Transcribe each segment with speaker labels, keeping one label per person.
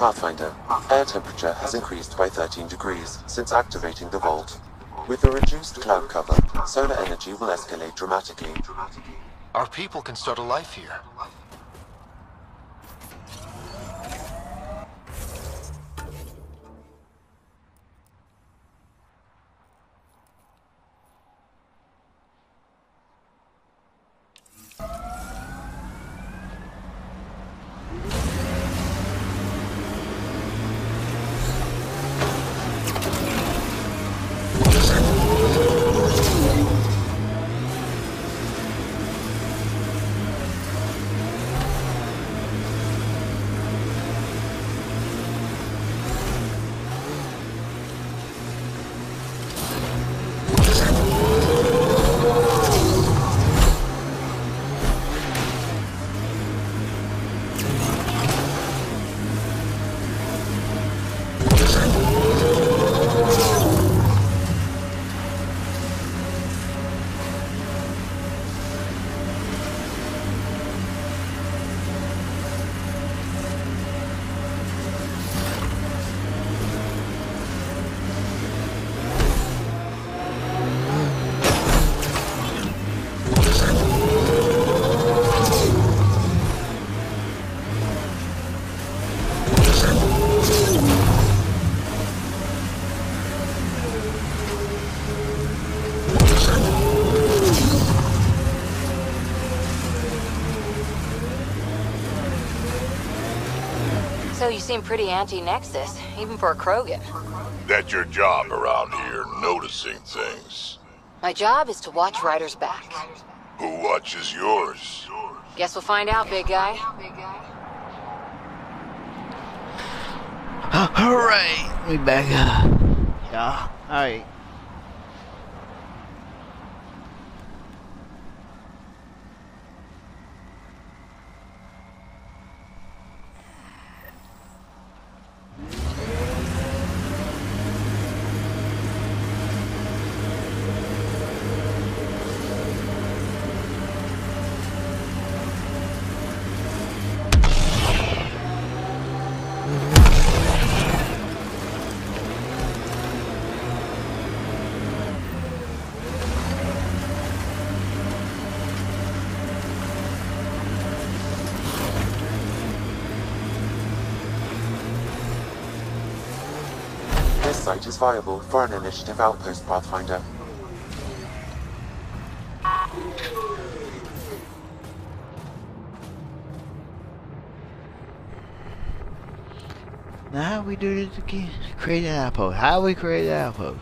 Speaker 1: Pathfinder, air temperature has increased by 13 degrees since activating the vault. With a reduced cloud cover, solar energy will escalate dramatically.
Speaker 2: Our people can start a life here.
Speaker 3: So you seem pretty anti-Nexus, even for a Krogan.
Speaker 4: That's your job around here, noticing things.
Speaker 3: My job is to watch Ryder's back.
Speaker 4: Who watches yours?
Speaker 3: Guess we'll find out, big guy.
Speaker 5: Alright, we back up. Yeah, alright.
Speaker 1: This site is viable for an initiative outpost, Pathfinder.
Speaker 5: Now how we do this again? Create an outpost. How we create an outpost?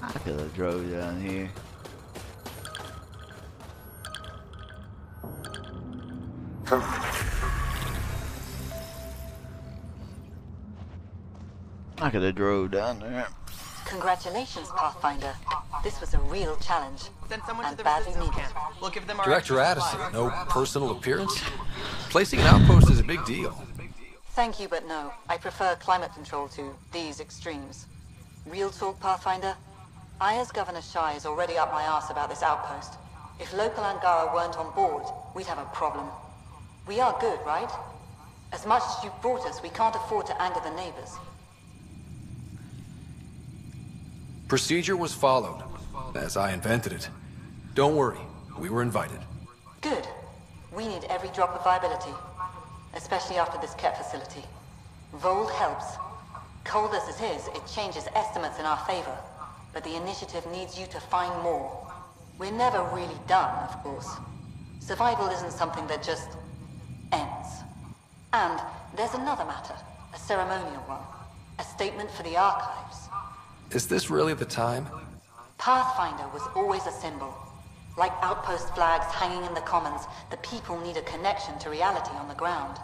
Speaker 5: I could have drove down here. I could have drove down there.
Speaker 6: Congratulations, Pathfinder. This was a real challenge.
Speaker 7: Send someone to
Speaker 6: and
Speaker 7: the
Speaker 6: badly
Speaker 7: resistance
Speaker 6: needed.
Speaker 7: camp. We'll give them our
Speaker 2: Director
Speaker 7: extra
Speaker 2: Addison,
Speaker 7: supplies.
Speaker 2: no personal appearance? Placing an outpost is a big deal.
Speaker 6: Thank you, but no. I prefer climate control to these extremes. Real talk, Pathfinder? I, as Governor Shai, is already up my arse about this outpost. If local Angara weren't on board, we'd have a problem. We are good, right? As much as you've brought us, we can't afford to anger the neighbors.
Speaker 2: Procedure was followed, as I invented it. Don't worry, we were invited.
Speaker 6: Good. We need every drop of viability. Especially after this Ket facility. Vol helps. Cold as it is, it changes estimates in our favor. But the initiative needs you to find more. We're never really done, of course. Survival isn't something that just ends. And there's another matter, a ceremonial one. A statement for the archives.
Speaker 2: Is this really the time?
Speaker 6: Pathfinder was always a symbol. Like outpost flags hanging in the commons, the people need a connection to reality on the ground.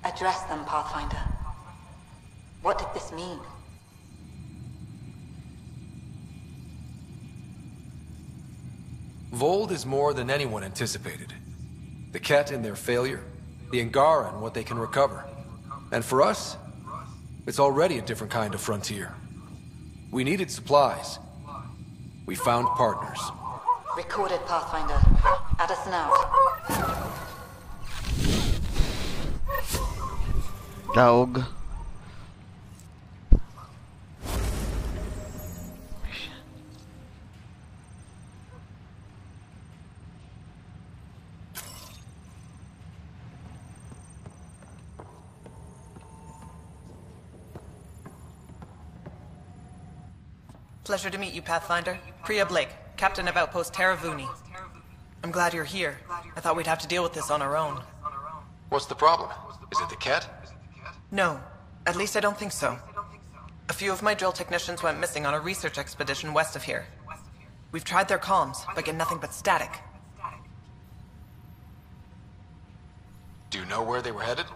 Speaker 6: Address them, Pathfinder. What did this mean?
Speaker 2: Vold is more than anyone anticipated. The Ket and their failure, the Angara and what they can recover. And for us, it's already a different kind of frontier. We needed supplies. We found partners.
Speaker 6: Recorded, Pathfinder. Addison out.
Speaker 5: Dog.
Speaker 7: Pleasure to meet you, Pathfinder. Priya Blake, Captain of Outpost Taravuni. I'm glad you're here. I thought we'd have to deal with this on our own.
Speaker 2: What's the problem? Is it the Ket?
Speaker 7: No, at least I don't think so. A few of my drill technicians went missing on a research expedition west of here. We've tried their comms, but get nothing but static.
Speaker 2: Do you know where they were headed?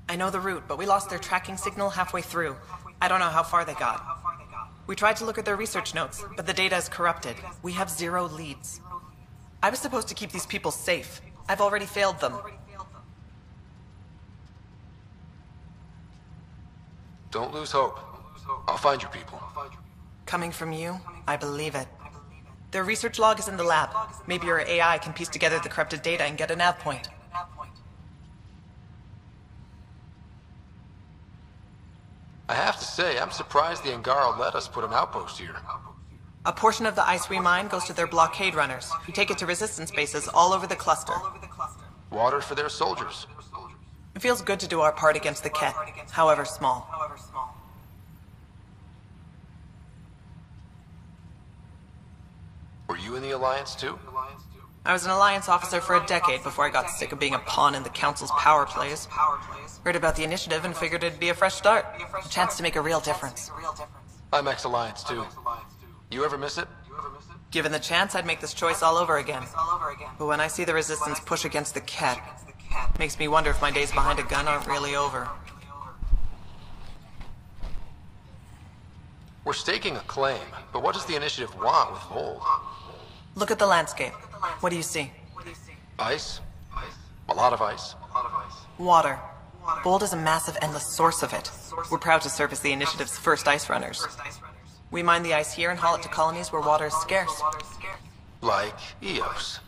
Speaker 7: I know the route, but we lost their tracking signal halfway through. I don't know how far they got. We tried to look at their research notes, but the data is corrupted. We have 0 leads. I was supposed to keep these people safe. I've already failed them.
Speaker 2: Don't lose hope. I'll find your people.
Speaker 7: Coming from you, I believe it. Their research log is in the lab. Maybe your AI can piece together the corrupted data and get a nav point.
Speaker 2: I have to say, I'm surprised the Angara let us put an outpost here.
Speaker 7: A portion of the ice we mine goes to their blockade runners, who take it to resistance bases all over the cluster.
Speaker 2: Water for their soldiers.
Speaker 7: It feels good to do our part against the Ket, however small.
Speaker 2: Were you in the Alliance too?
Speaker 7: I was an Alliance officer for a decade before I got sick of being a pawn in the Council's power plays. Heard about the initiative and figured it'd be a fresh start. A chance to make a real difference.
Speaker 2: I'm ex-Alliance too. You ever miss it?
Speaker 7: Given the chance, I'd make this choice all over again. But when I see the Resistance push against the Ket, makes me wonder if my days behind a gun aren't really over.
Speaker 2: We're staking a claim, but what does the initiative want with Vold?
Speaker 7: Look at the landscape. What do you see?
Speaker 2: Ice? A lot of ice.
Speaker 7: Water. Vold is a massive, endless source of it. We're proud to serve as the initiative's first ice runners. We mine the ice here and haul it to colonies where water is scarce.
Speaker 2: Like Eos.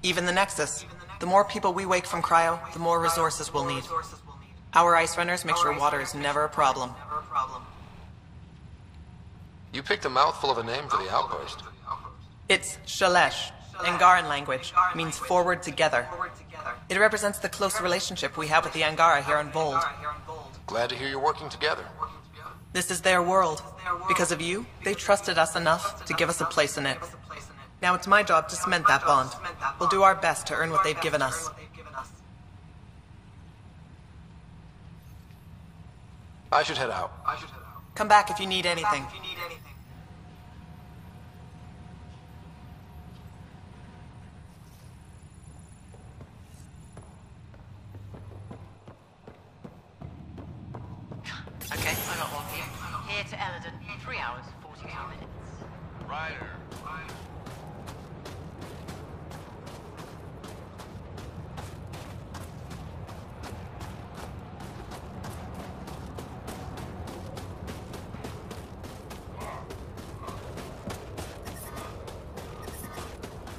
Speaker 7: Even the Nexus. The more people we wake from cryo, the more resources we'll need. Our ice runners make sure water is never a problem.
Speaker 2: You picked a mouthful of a name for the outpost.
Speaker 7: It's Shalesh. Angaran language means forward together. It represents the close relationship we have with the Angara here on Vold.
Speaker 2: Glad to hear you're working together.
Speaker 7: This is their world. Because of you, they trusted us enough to give us a place in it. Now it's my job to cement that bond. We'll do our best to earn what they've given us.
Speaker 2: I should head out.
Speaker 7: Come back if you need anything.
Speaker 8: Okay, I got one for you. Here to Eldon, 3 hours, 42 minutes.
Speaker 4: Ryder.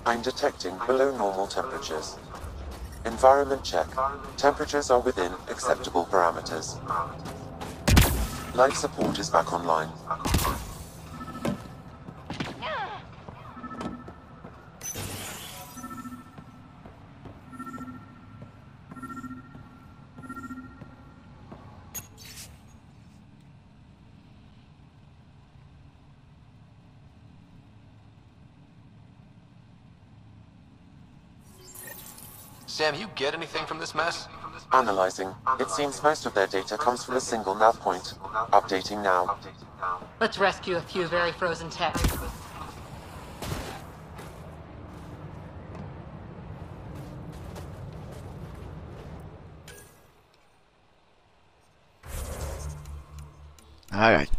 Speaker 1: I'm detecting below normal temperatures. Environment check. Temperatures are within acceptable parameters. Life support is back online.
Speaker 2: Sam, you get anything from this mess?
Speaker 1: Analyzing. It seems most of their data comes from a single nav point. Updating now.
Speaker 8: Let's rescue a few very frozen tech.
Speaker 5: Alright.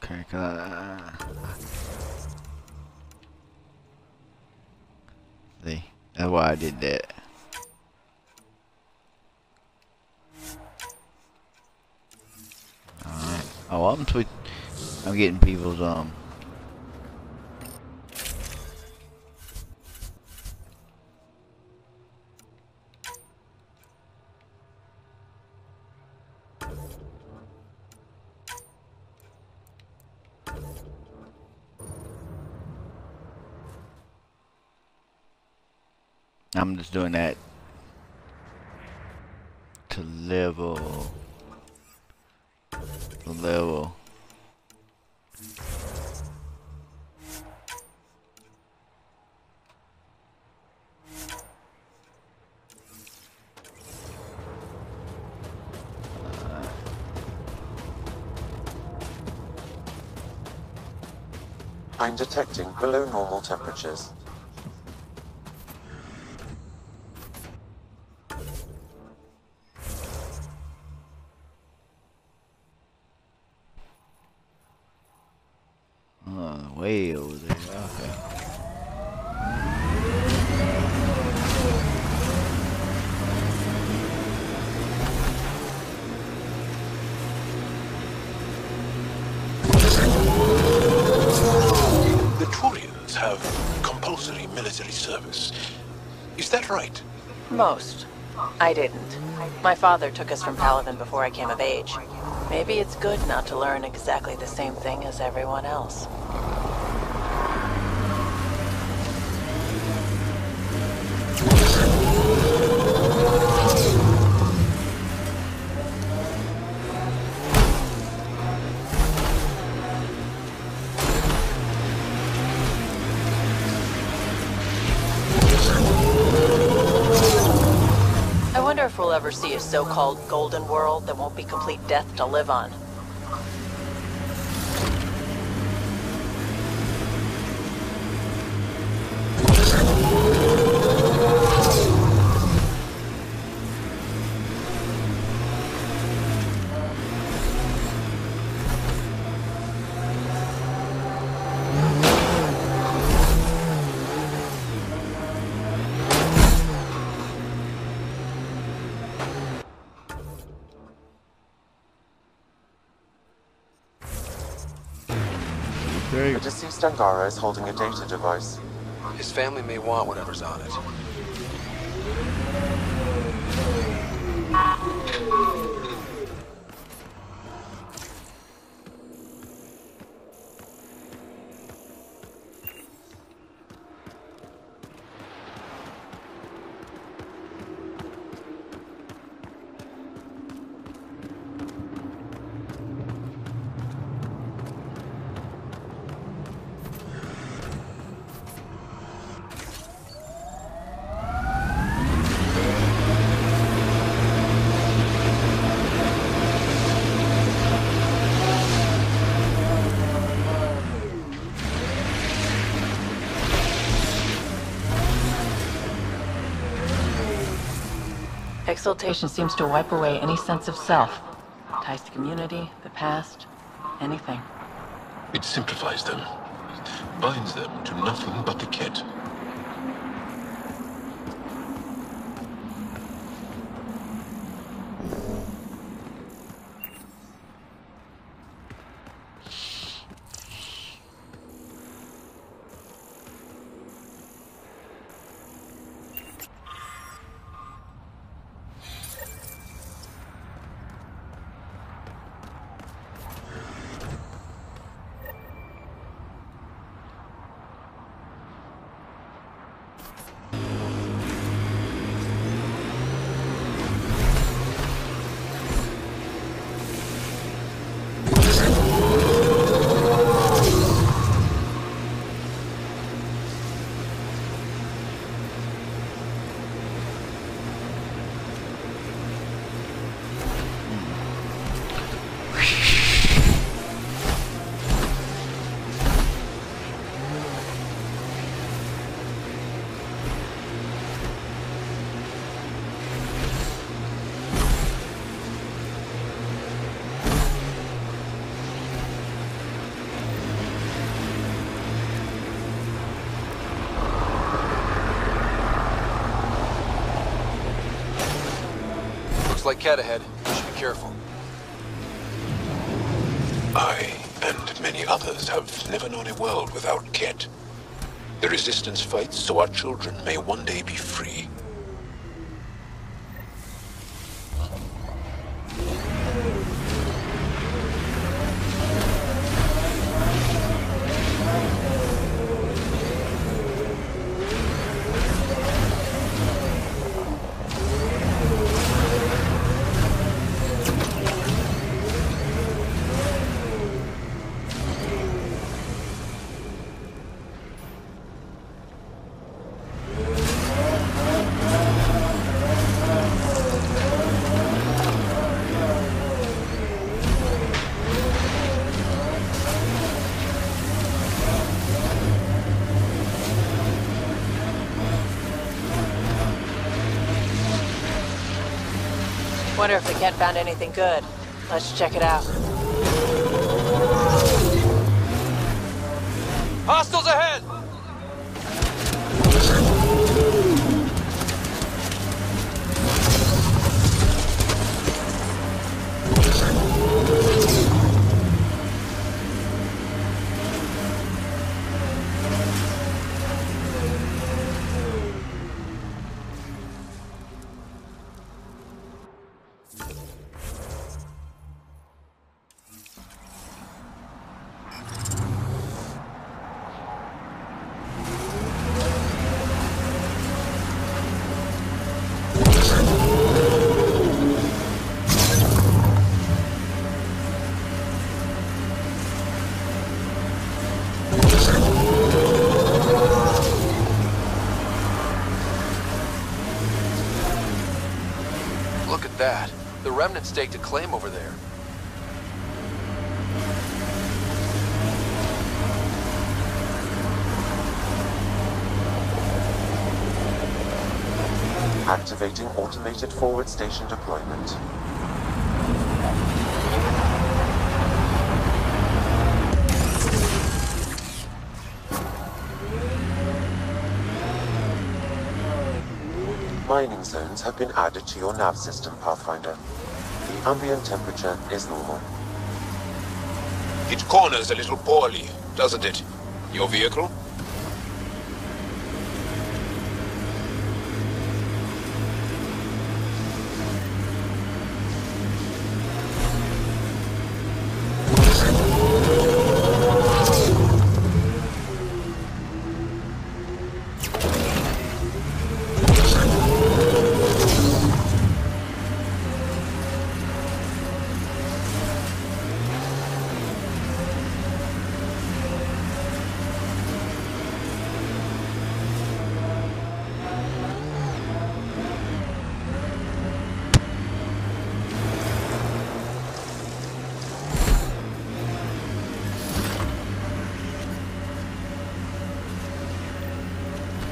Speaker 5: Okay, see, that's why I did that. Alright. Oh, I'm getting people's I'm just doing that to level.
Speaker 1: I'm detecting below normal temperatures.
Speaker 5: Way over there. Okay.
Speaker 9: The Turians have compulsory military service. Is that right?
Speaker 10: Most. I didn't. My father took us from Paladin before I came of age. Maybe it's good not to learn exactly the same thing as everyone else. I wonder if we'll ever see a so-called golden world that won't be complete death to live on.
Speaker 1: The deceased Angara is holding a data device.
Speaker 2: His family may want whatever's on it.
Speaker 10: Exaltation seems to wipe away any sense of self. Ties to community, the past, anything.
Speaker 9: It simplifies them, binds them to nothing but the kit.
Speaker 2: Like cat ahead. You should be careful.
Speaker 9: I and many others have never known a world without Ket. The Resistance fights so our children may one day be free.
Speaker 10: Wonder if the Ket found anything good. Let's check it out.
Speaker 2: Hostiles ahead! Look at that. The remnant staked a claim over there.
Speaker 1: Activating automated forward station deployment. Mining zones have been added to your nav system, Pathfinder. The ambient temperature is normal.
Speaker 9: It corners a little poorly, doesn't it? Your vehicle?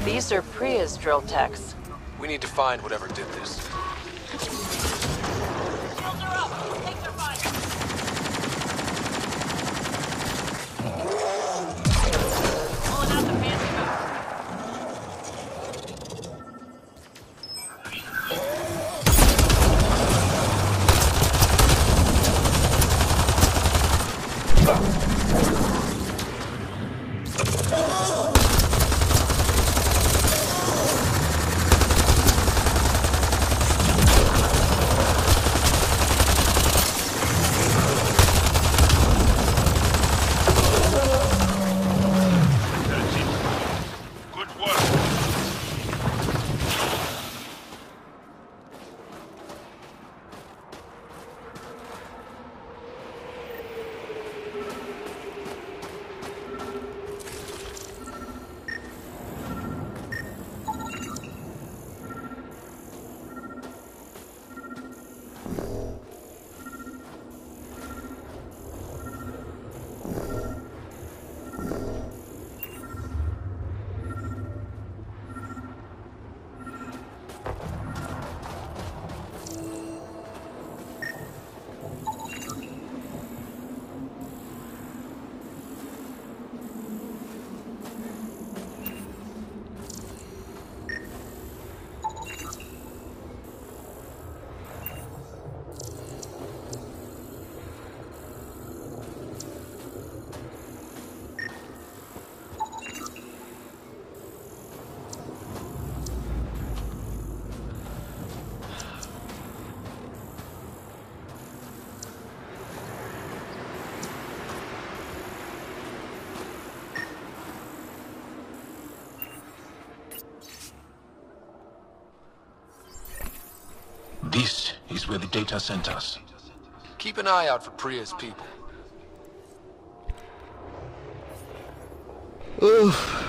Speaker 10: These are Priya's drill techs.
Speaker 2: We need to find whatever did this.
Speaker 8: Shields are up. Take their fire. Pulling out the fancy boat.
Speaker 4: Good work.
Speaker 9: This is where the data sent us.
Speaker 2: Keep an eye out for Priya's people.
Speaker 5: Oof.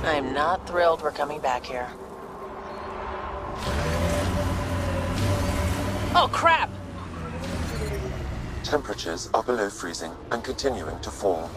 Speaker 10: I'm not thrilled we're coming back here. Oh, crap!
Speaker 1: Temperatures are below freezing and continuing to fall.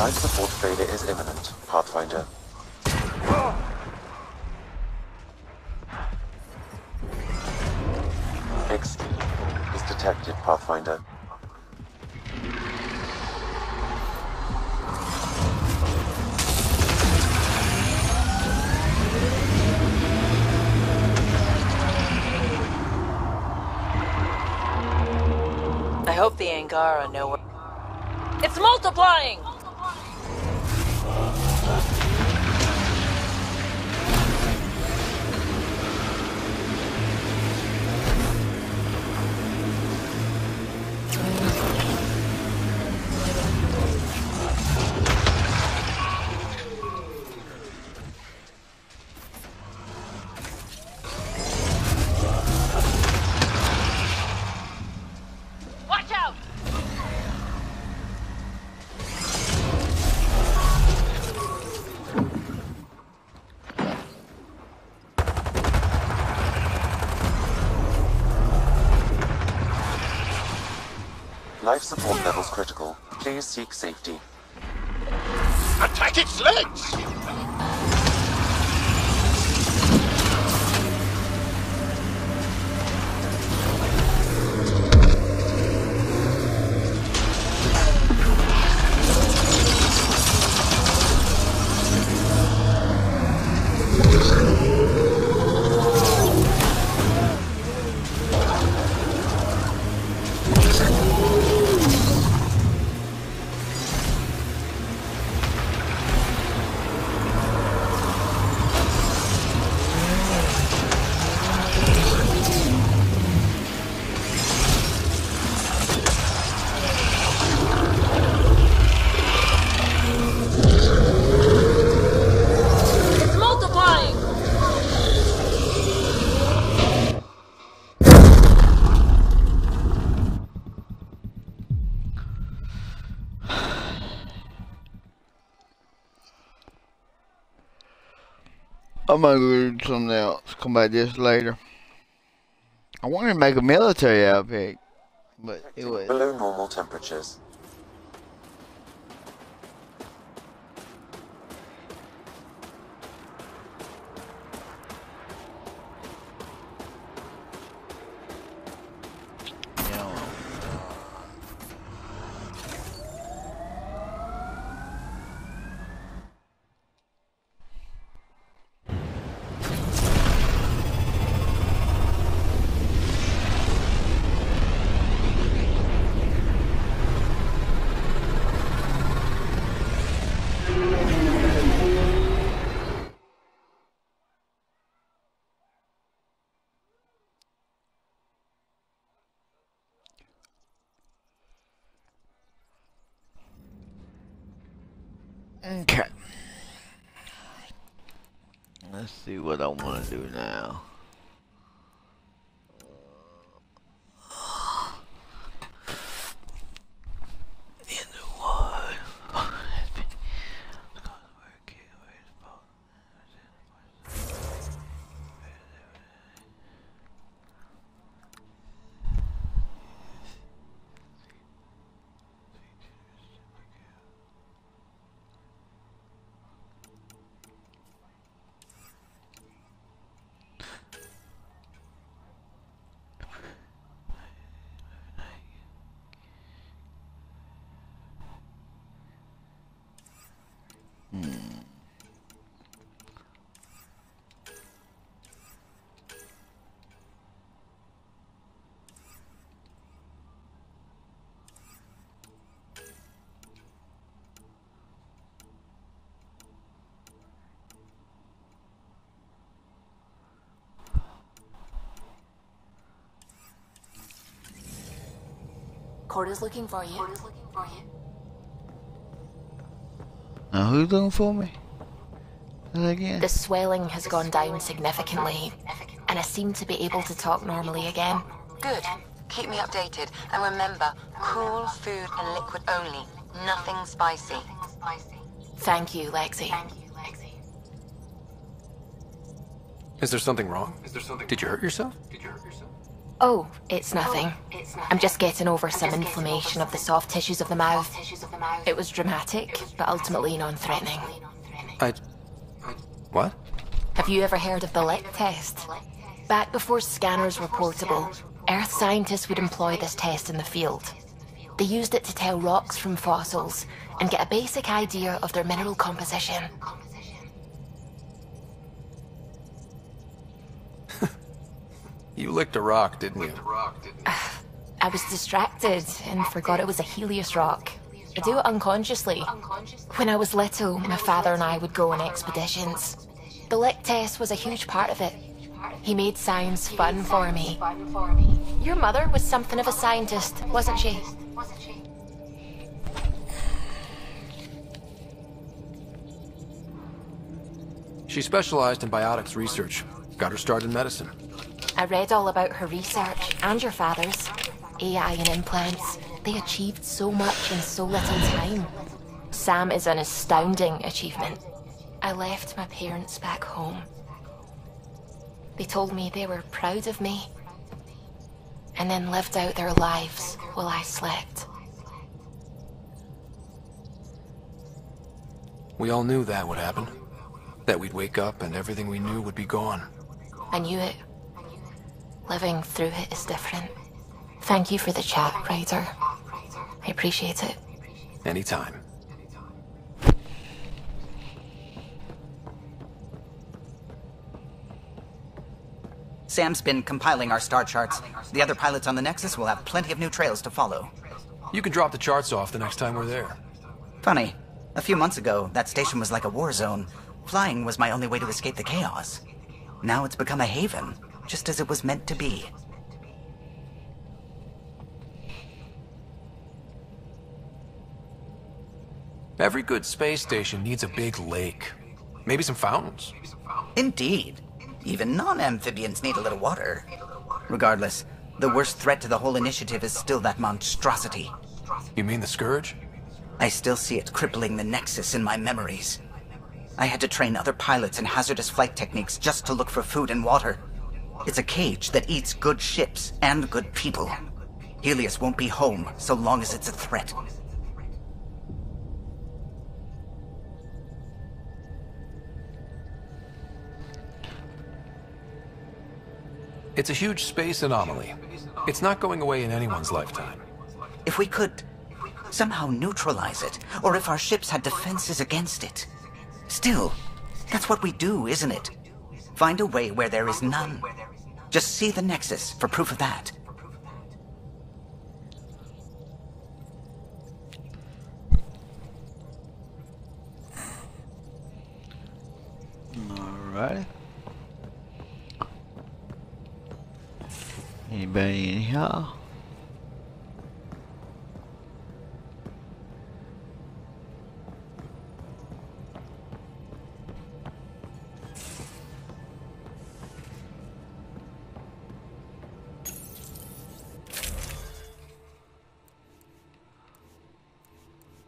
Speaker 1: Life support failure is imminent, Pathfinder. Escape is detected, Pathfinder.
Speaker 10: I hope the Angara know where... It's multiplying! Watch out!
Speaker 1: Life support levels critical. Please seek safety.
Speaker 4: Attack its legs!
Speaker 5: I'm gonna do something else. Come back this later. I wanted to make a military outfit, but it was
Speaker 1: Below normal temperatures.
Speaker 5: okay. Let's see what I want to do now. In the
Speaker 11: Corda's looking for you.
Speaker 5: Now who's looking for me? Again?
Speaker 11: The swelling has gone down significantly, and I seem to be able to talk normally again.
Speaker 6: Good. Keep me updated. And remember, cool food and liquid only. Nothing spicy.
Speaker 11: Thank you, Lexi.
Speaker 2: Is there something wrong? Did you hurt yourself?
Speaker 11: Oh, it's nothing. I'm just getting over some inflammation of the soft tissues of the mouth. It was dramatic, but ultimately non-threatening.
Speaker 2: What?
Speaker 11: Have you ever heard of the lick test? Back before scanners were portable, Earth scientists would employ this test in the field. They used it to tell rocks from fossils and get a basic idea of their mineral composition.
Speaker 2: You licked a rock, didn't you?
Speaker 11: I was distracted and forgot it was a Helios rock. I do it unconsciously. When I was little, my father and I would go on expeditions. The lick test was a huge part of it. He made science fun for me. Your mother was something of a scientist, wasn't she?
Speaker 2: She specialized in biotics research. Got her start in medicine.
Speaker 11: I read all about her research, and your father's. AI and implants. They achieved so much in so little time. Sam is an astounding achievement. I left my parents back home. They told me they were proud of me, and then lived out their lives while I slept.
Speaker 2: We all knew that would happen. That we'd wake up and everything we knew would be gone.
Speaker 11: I knew it. Living through it is different. Thank you for the chat, Ryder. I appreciate it.
Speaker 2: Anytime.
Speaker 12: Sam's been compiling our star charts. The other pilots on the Nexus will have plenty of new trails to follow.
Speaker 2: You can drop the charts off the next time we're there.
Speaker 12: Funny. A few months ago, that station was like a war zone. Flying was my only way to escape the chaos. Now it's become a haven, just as it was meant to be.
Speaker 2: Every good space station needs a big lake. Maybe some fountains.
Speaker 12: Indeed. Even non-amphibians need a little water. Regardless, the worst threat to the whole initiative is still that monstrosity.
Speaker 2: You mean the Scourge?
Speaker 12: I still see it crippling the Nexus in my memories. I had to train other pilots in hazardous flight techniques just to look for food and water. It's a cage that eats good ships and good people. Helios won't be home so long as it's a threat.
Speaker 2: It's a huge space anomaly. It's not going away in anyone's lifetime.
Speaker 12: If we could somehow neutralize it, or if our ships had defenses against it. Still, that's what we do, isn't it? Find a way where there is none. Just see the Nexus for proof of that.
Speaker 5: Alrighty. Anybody in here?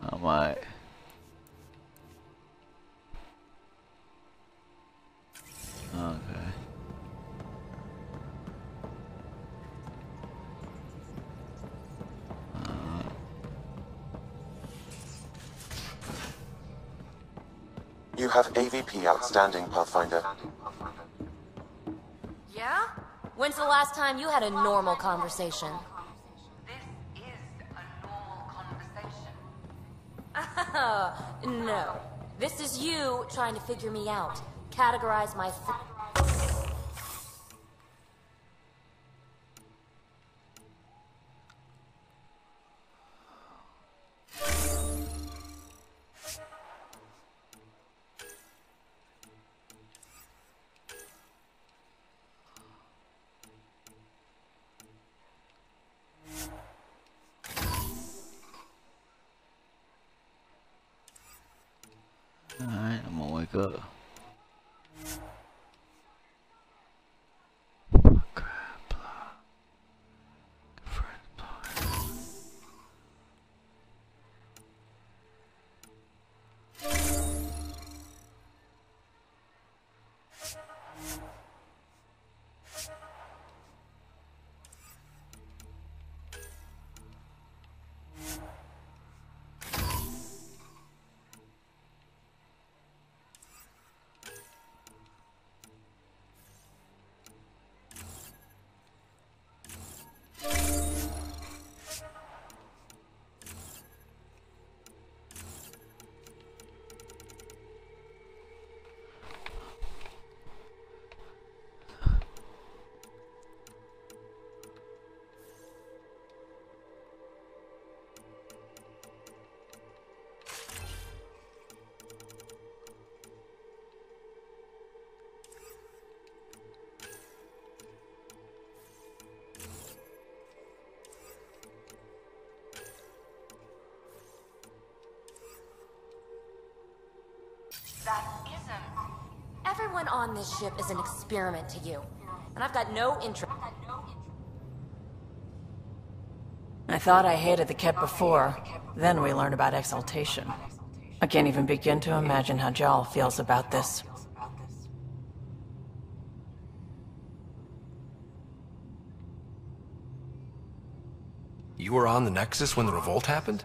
Speaker 5: I might. Okay.
Speaker 1: You have AVP outstanding, Pathfinder.
Speaker 11: Yeah? When's the last time you had a normal conversation?
Speaker 8: This is a normal conversation.
Speaker 11: No. This is you trying to figure me out. Categorize my...
Speaker 5: Alright, I'm gonna wake up.
Speaker 11: That isn't. Everyone on this ship is an experiment to you, and I've got no interest.
Speaker 10: I thought I hated the Ket before. Then we learned about exaltation. I can't even begin to imagine how Jal feels about this.
Speaker 2: You were on the Nexus when the revolt happened?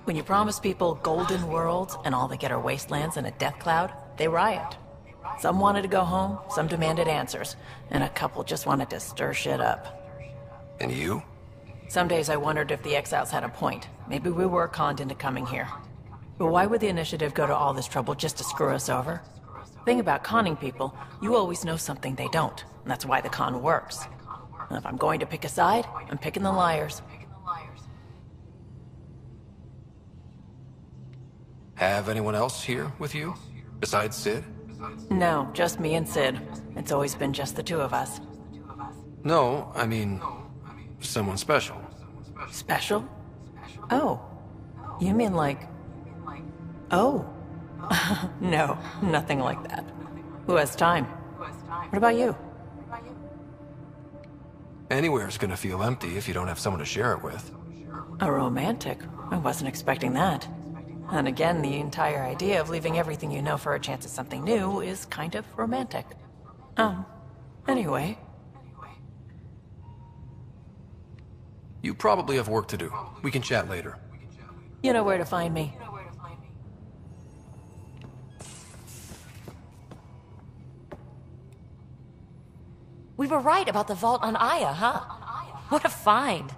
Speaker 10: When you promise people golden worlds and all they get are wastelands and a death cloud, they riot. Some wanted to go home, some demanded answers, and a couple just wanted to stir shit up.
Speaker 2: And you?
Speaker 10: Some days I wondered if the exiles had a point. Maybe we were conned into coming here. But why would the Initiative go to all this trouble just to screw us over? Thing about conning people, you always know something they don't, and that's why the con works. And if I'm going to pick a side, I'm picking the liars.
Speaker 2: Have anyone else here with you? Besides Sid?
Speaker 10: No, just me and Sid. It's always been just the two of us.
Speaker 2: No, I mean, someone special.
Speaker 10: Special? Oh. You mean like... Oh. No, nothing like that. Who has time? What about you?
Speaker 2: Anywhere's gonna feel empty if you don't have someone to share it with.
Speaker 10: A romantic? I wasn't expecting that. And again, the entire idea of leaving everything you know for a chance at something new is kind of romantic. Anyway.
Speaker 2: You probably have work to do. We can chat later.
Speaker 10: You know where to find me.
Speaker 11: We were right about the vault on Aya, huh? What a find.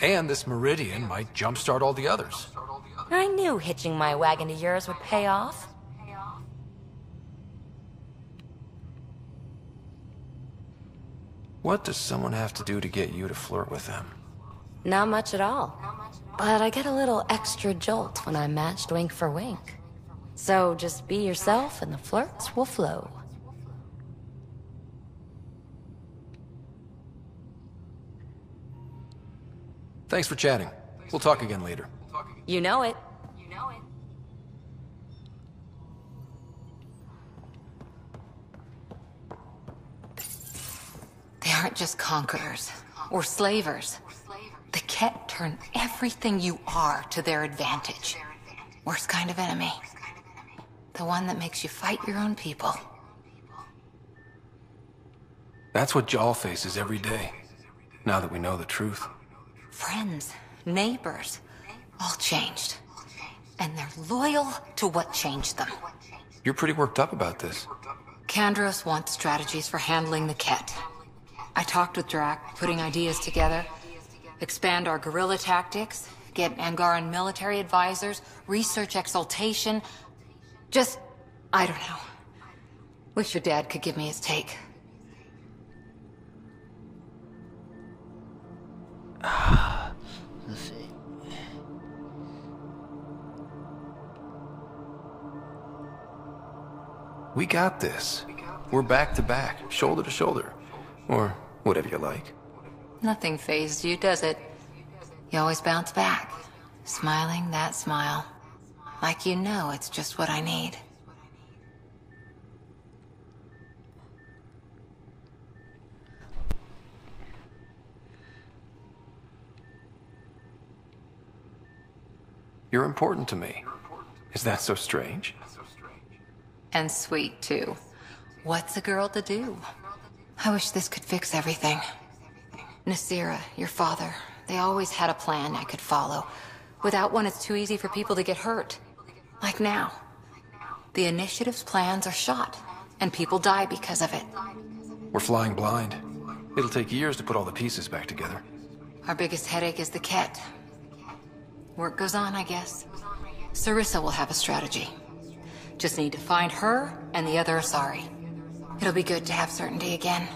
Speaker 2: And this Meridian might jumpstart all the others.
Speaker 11: I knew hitching my wagon to yours would pay off.
Speaker 2: What does someone have to do to get you to flirt with them?
Speaker 11: Not much at all. But I get a little extra jolt when I'm matched wink for wink. So just be yourself and the flirts will flow.
Speaker 2: Thanks for chatting. We'll talk again later.
Speaker 11: You know it. They aren't just conquerors or slavers. The Ket turn everything you are to their advantage. Worst kind of enemy. The one that makes you fight your own people.
Speaker 2: That's what Jal faces every day, now that we know the truth.
Speaker 11: Friends, neighbors, all changed. And they're loyal to what changed them.
Speaker 2: You're pretty worked up about this.
Speaker 3: Kandros wants strategies for handling the Ket. I talked with Drac, putting ideas together. Expand our guerrilla tactics, get Angaran military advisors, research exaltation. Just, I don't know. Wish your dad could give me his take.
Speaker 5: Let's see.
Speaker 2: We got this. We're back to back, shoulder to shoulder. Or whatever you like.
Speaker 3: Nothing fazed you, does it? You always bounce back, smiling that smile. Like you know it's just what I need.
Speaker 2: You're important to me. Is that so strange?
Speaker 3: And sweet, too. What's a girl to do? I wish this could fix everything. Nasira, your father, they always had a plan I could follow. Without one, it's too easy for people to get hurt. Like now. The Initiative's plans are shot, and people die because of it.
Speaker 2: We're flying blind. It'll take years to put all the pieces back together.
Speaker 3: Our biggest headache is the Ket. Work goes on, I guess. Sarissa will have a strategy. Just need to find her and the other Asari. It'll be good to have certainty again.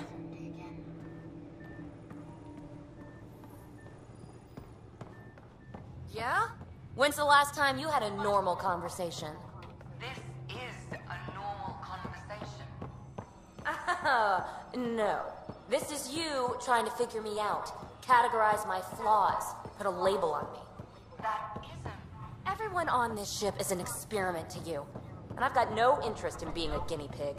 Speaker 11: Yeah? When's the last time you had a normal conversation?
Speaker 8: This is a normal conversation.
Speaker 11: No. This is you trying to figure me out. Categorize my flaws. Put a label on me.
Speaker 8: That isn't.
Speaker 11: Everyone on this ship is an experiment to you. And I've got no interest in being a guinea pig.